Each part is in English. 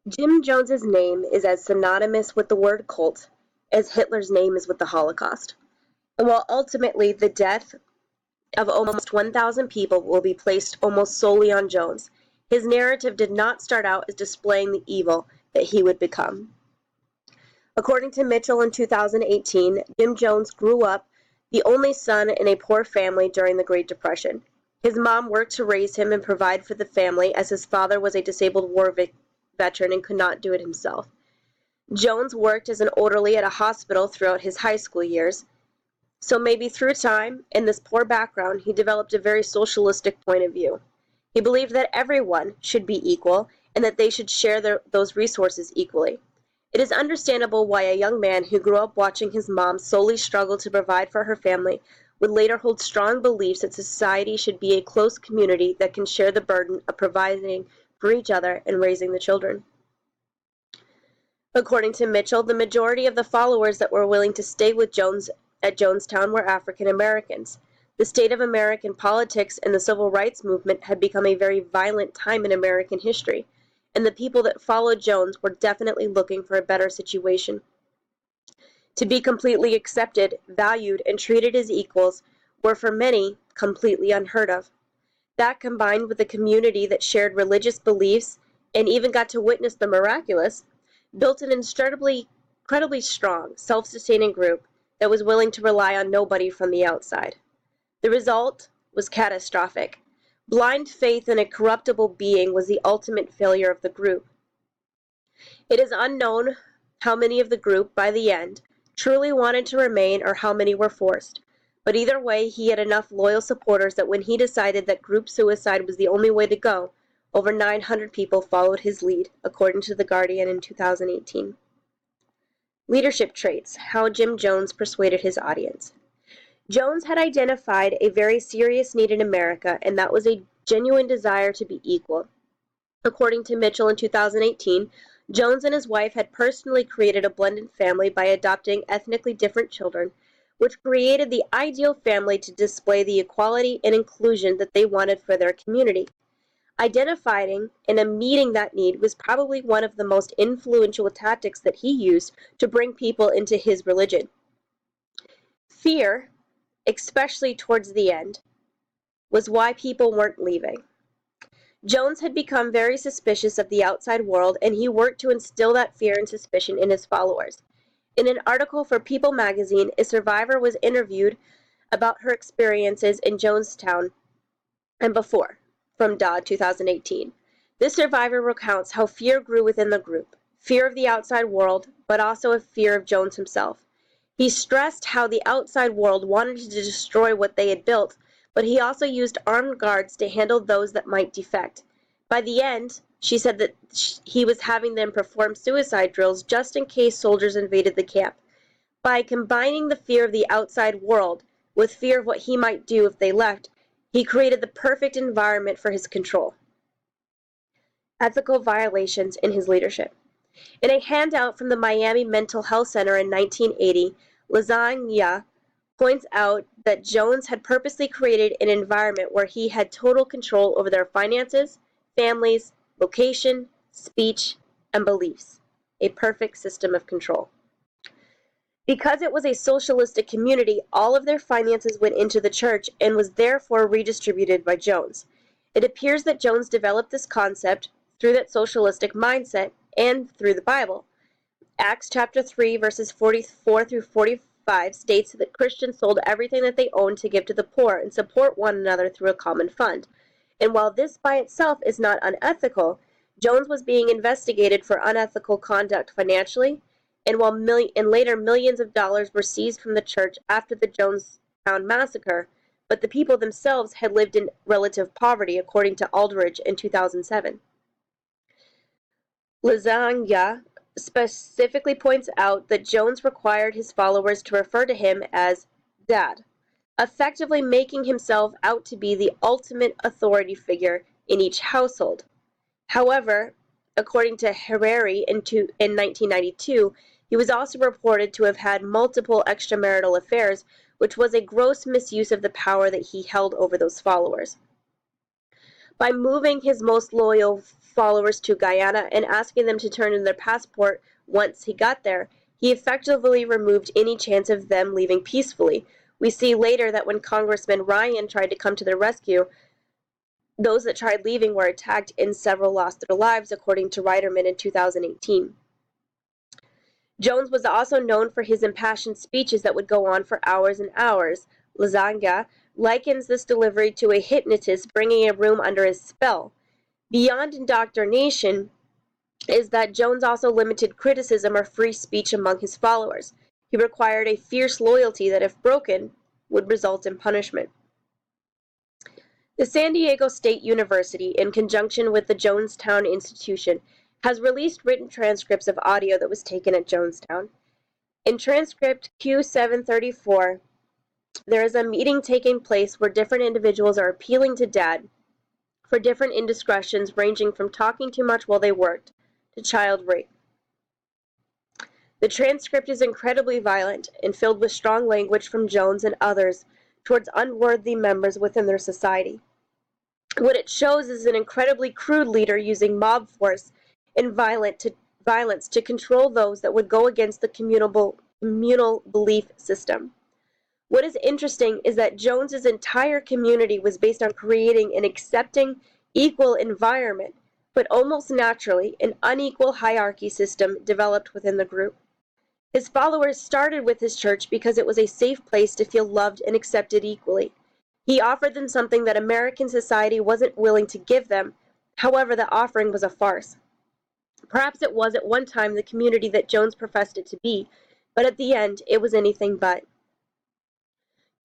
Jim Jones's name is as synonymous with the word cult as Hitler's name is with the Holocaust. And while ultimately the death of almost 1,000 people will be placed almost solely on Jones, his narrative did not start out as displaying the evil that he would become. According to Mitchell in 2018, Jim Jones grew up the only son in a poor family during the Great Depression. His mom worked to raise him and provide for the family as his father was a disabled war veteran and could not do it himself. Jones worked as an orderly at a hospital throughout his high school years, so maybe through time and this poor background he developed a very socialistic point of view. He believed that everyone should be equal and that they should share those resources equally. It is understandable why a young man who grew up watching his mom solely struggle to provide for her family would later hold strong beliefs that society should be a close community that can share the burden of providing for each other and raising the children. According to Mitchell, the majority of the followers that were willing to stay with Jones at Jonestown were African Americans. The state of American politics and the civil rights movement had become a very violent time in American history, and the people that followed Jones were definitely looking for a better situation. To be completely accepted, valued, and treated as equals were for many completely unheard of. That combined with a community that shared religious beliefs and even got to witness the miraculous, built an incredibly strong, self-sustaining group that was willing to rely on nobody from the outside. The result was catastrophic. Blind faith in a corruptible being was the ultimate failure of the group. It is unknown how many of the group, by the end, truly wanted to remain or how many were forced. But either way, he had enough loyal supporters that when he decided that group suicide was the only way to go, over 900 people followed his lead, according to The Guardian in 2018. Leadership traits: how Jim Jones persuaded his audience. Jones had identified a very serious need in America, and that was a genuine desire to be equal. According to Mitchell in 2018, Jones and his wife had personally created a blended family by adopting ethnically different children, which created the ideal family to display the equality and inclusion that they wanted for their community. Identifying and meeting that need was probably one of the most influential tactics that he used to bring people into his religion. Fear, especially towards the end, was why people weren't leaving. Jones had become very suspicious of the outside world, and he worked to instill that fear and suspicion in his followers. In an article for People magazine, a survivor was interviewed about her experiences in Jonestown and before, from Dodd 2018. This survivor recounts how fear grew within the group, fear of the outside world, but also a fear of Jones himself. He stressed how the outside world wanted to destroy what they had built, but he also used armed guards to handle those that might defect. By the end, she said that he was having them perform suicide drills just in case soldiers invaded the camp. By combining the fear of the outside world with fear of what he might do if they left, he created the perfect environment for his control. Ethical violations in his leadership. In a handout from the Miami Mental Health Center in 1980, Lasagna points out that Jones had purposely created an environment where he had total control over their finances, families, location, speech, and beliefs. A perfect system of control. Because it was a socialistic community, all of their finances went into the church and was therefore redistributed by Jones. It appears that Jones developed this concept through that socialistic mindset and through the Bible. Acts chapter 3, verses 44 through 45 states that Christians sold everything that they owned to give to the poor and support one another through a common fund. And while this by itself is not unethical, Jones was being investigated for unethical conduct financially, and later millions of dollars were seized from the church after the Jonestown massacre, but the people themselves had lived in relative poverty, according to Aldridge in 2007. Lasagna specifically points out that Jones required his followers to refer to him as Dad, effectively making himself out to be the ultimate authority figure in each household. However, according to Harari in 1992, he was also reported to have had multiple extramarital affairs, which was a gross misuse of the power that he held over those followers. By moving his most loyal followers to Guyana and asking them to turn in their passport once he got there, he effectively removed any chance of them leaving peacefully. We see later that when Congressman Ryan tried to come to their rescue, those that tried leaving were attacked and several lost their lives, according to Reiterman in 2018. Jones was also known for his impassioned speeches that would go on for hours and hours. Lasagna likens this delivery to a hypnotist bringing a room under his spell. Beyond indoctrination is that Jones also limited criticism or free speech among his followers. He required a fierce loyalty that, if broken, would result in punishment. The San Diego State University, in conjunction with the Jonestown Institution, has released written transcripts of audio that was taken at Jonestown. In transcript Q734, there is a meeting taking place where different individuals are appealing to Dad for different indiscretions ranging from talking too much while they worked to child rape. The transcript is incredibly violent and filled with strong language from Jones and others towards unworthy members within their society. What it shows is an incredibly crude leader using mob force and violence to control those that would go against the communal belief system. What is interesting is that Jones's entire community was based on creating an accepting, equal environment, but almost naturally, an unequal hierarchy system developed within the group. His followers started with his church because it was a safe place to feel loved and accepted equally. He offered them something that American society wasn't willing to give them. However, the offering was a farce. Perhaps it was at one time the community that Jones professed it to be, but at the end, it was anything but.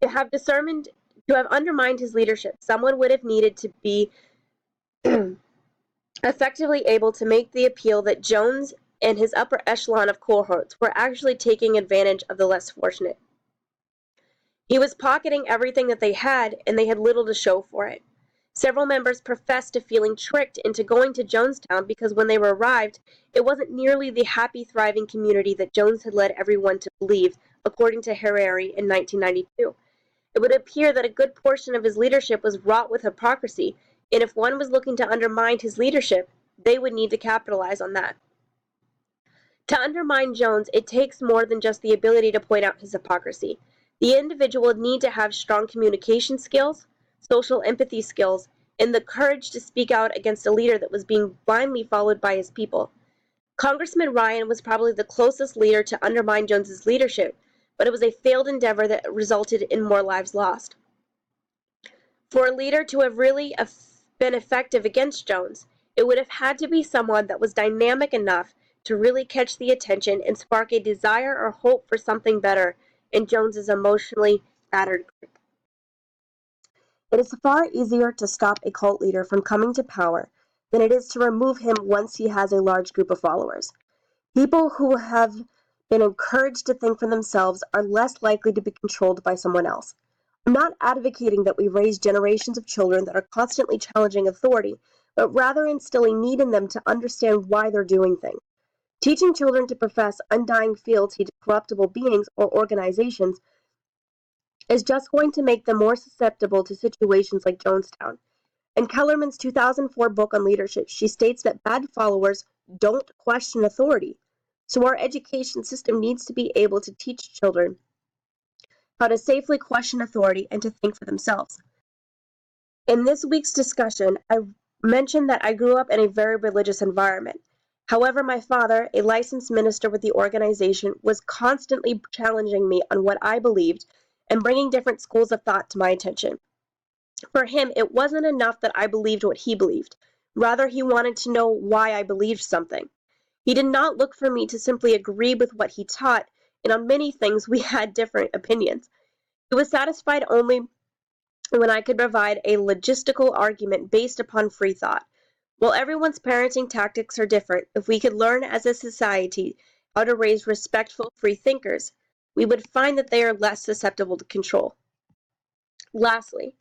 To have undermined his leadership, someone would have needed to be effectively able to make the appeal that Jones and his upper echelon of cohorts were actually taking advantage of the less fortunate. He was pocketing everything that they had, and they had little to show for it. Several members professed to feeling tricked into going to Jonestown because when they arrived, it wasn't nearly the happy, thriving community that Jones had led everyone to believe, according to Harari in 1992. It would appear that a good portion of his leadership was wrought with hypocrisy, and if one was looking to undermine his leadership, they would need to capitalize on that. To undermine Jones, it takes more than just the ability to point out his hypocrisy. The individual would need to have strong communication skills, social empathy skills, and the courage to speak out against a leader that was being blindly followed by his people. Congressman Ryan was probably the closest leader to undermine Jones's leadership, but it was a failed endeavor that resulted in more lives lost. For a leader to have really been effective against Jones, it would have had to be someone that was dynamic enough to really catch the attention and spark a desire or hope for something better in Jones's emotionally battered group. It is far easier to stop a cult leader from coming to power than it is to remove him once he has a large group of followers. People who have been encouraged to think for themselves are less likely to be controlled by someone else. I'm not advocating that we raise generations of children that are constantly challenging authority, but rather instilling need in them to understand why they're doing things. Teaching children to profess undying fealty to corruptible beings or organizations is just going to make them more susceptible to situations like Jonestown. In Kellerman's 2004 book on leadership, she states that bad followers don't question authority. So our education system needs to be able to teach children how to safely question authority and to think for themselves. In this week's discussion, I mentioned that I grew up in a very religious environment. However, my father, a licensed minister with the organization, was constantly challenging me on what I believed and bringing different schools of thought to my attention. For him, it wasn't enough that I believed what he believed. Rather, he wanted to know why I believed something. He did not look for me to simply agree with what he taught, and on many things we had different opinions. He was satisfied only when I could provide a logistical argument based upon free thought. While everyone's parenting tactics are different, if we could learn as a society how to raise respectful free thinkers, we would find that they are less susceptible to control. Lastly,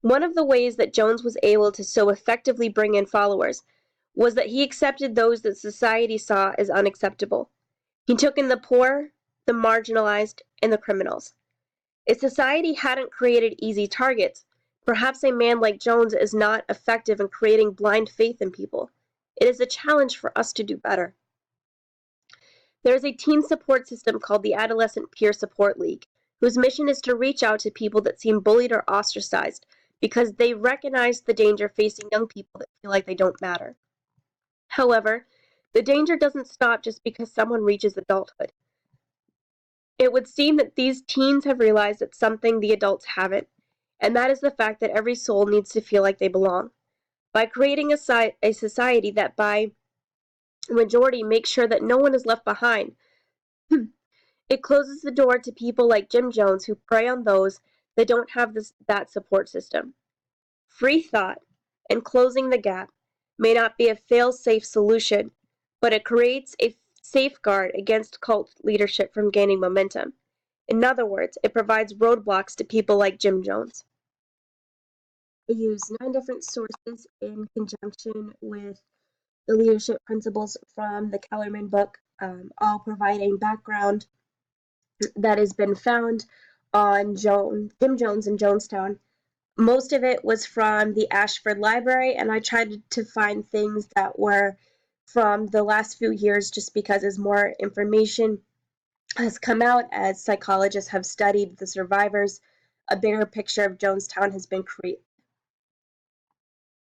one of the ways that Jones was able to so effectively bring in followers was that he accepted those that society saw as unacceptable. He took in the poor, the marginalized, and the criminals. If society hadn't created easy targets, perhaps a man like Jones is not effective in creating blind faith in people. It is a challenge for us to do better. There is a teen support system called the Adolescent Peer Support League, whose mission is to reach out to people that seem bullied or ostracized because they recognize the danger facing young people that feel like they don't matter. However, the danger doesn't stop just because someone reaches adulthood. It would seem that these teens have realized that something the adults haven't, and that is the fact that every soul needs to feel like they belong. By creating a society that by majority makes sure that no one is left behind, it closes the door to people like Jim Jones who prey on those that don't have that support system. Free thought and closing the gap may not be a fail-safe solution, but it creates a safeguard against cult leadership from gaining momentum. In other words, it provides roadblocks to people like Jim Jones. I use 9 different sources in conjunction with the leadership principles from the Kellerman book, all providing background that has been found on Jim Jones in Jonestown. Most of it was from the Ashford Library, and I tried to find things that were from the last few years just because as more information has come out, as psychologists have studied the survivors, a bigger picture of Jonestown has been